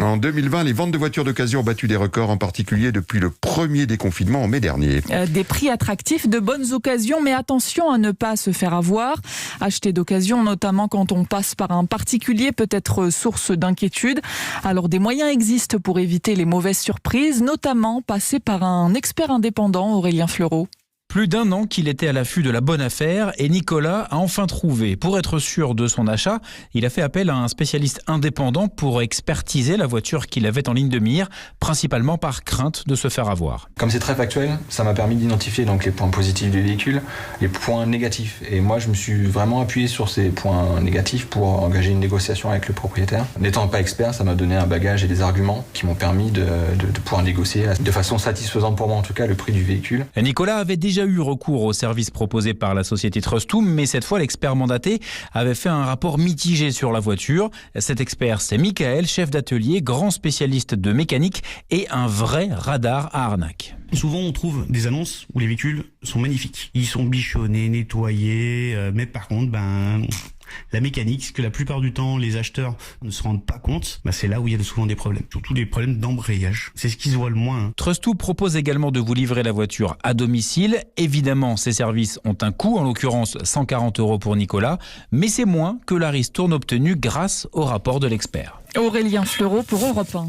En 2020, les ventes de voitures d'occasion ont battu des records, en particulier depuis le premier déconfinement en mai dernier. Des prix attractifs, de bonnes occasions, mais attention à ne pas se faire avoir. Acheter d'occasion, notamment quand on passe par un particulier, peut être source d'inquiétude. Alors des moyens existent pour éviter les mauvaises surprises, notamment passer par un expert indépendant, Aurélien Fleureau. Plus d'1 an qu'il était à l'affût de la bonne affaire et Nicolas a enfin trouvé. Pour être sûr de son achat, il a fait appel à un spécialiste indépendant pour expertiser la voiture qu'il avait en ligne de mire, principalement par crainte de se faire avoir. Comme c'est très factuel, ça m'a permis d'identifier donc les points positifs du véhicule, les points négatifs. Et moi, je me suis vraiment appuyé sur ces points négatifs pour engager une négociation avec le propriétaire. N'étant pas expert, ça m'a donné un bagage et des arguments qui m'ont permis de pouvoir négocier de façon satisfaisante pour moi, en tout cas, le prix du véhicule. Et Nicolas avait déjà eu recours au service proposé par la société Trustum, mais cette fois, l'expert mandaté avait fait un rapport mitigé sur la voiture. Cet expert, c'est Michael, chef d'atelier, grand spécialiste de mécanique et un vrai radar à arnaque. Souvent, on trouve des annonces où les véhicules sont magnifiques. Ils sont bichonnés, nettoyés, mais par contre, la mécanique, ce que la plupart du temps les acheteurs ne se rendent pas compte, c'est là où il y a souvent des problèmes. Surtout des problèmes d'embrayage. C'est ce qui se voit le moins. Trustum propose également de vous livrer la voiture à domicile. Évidemment, ces services ont un coût, en l'occurrence 140 € pour Nicolas, mais c'est moins que la ristourne obtenue grâce au rapport de l'expert. Aurélien Fleureau pour Europe 1.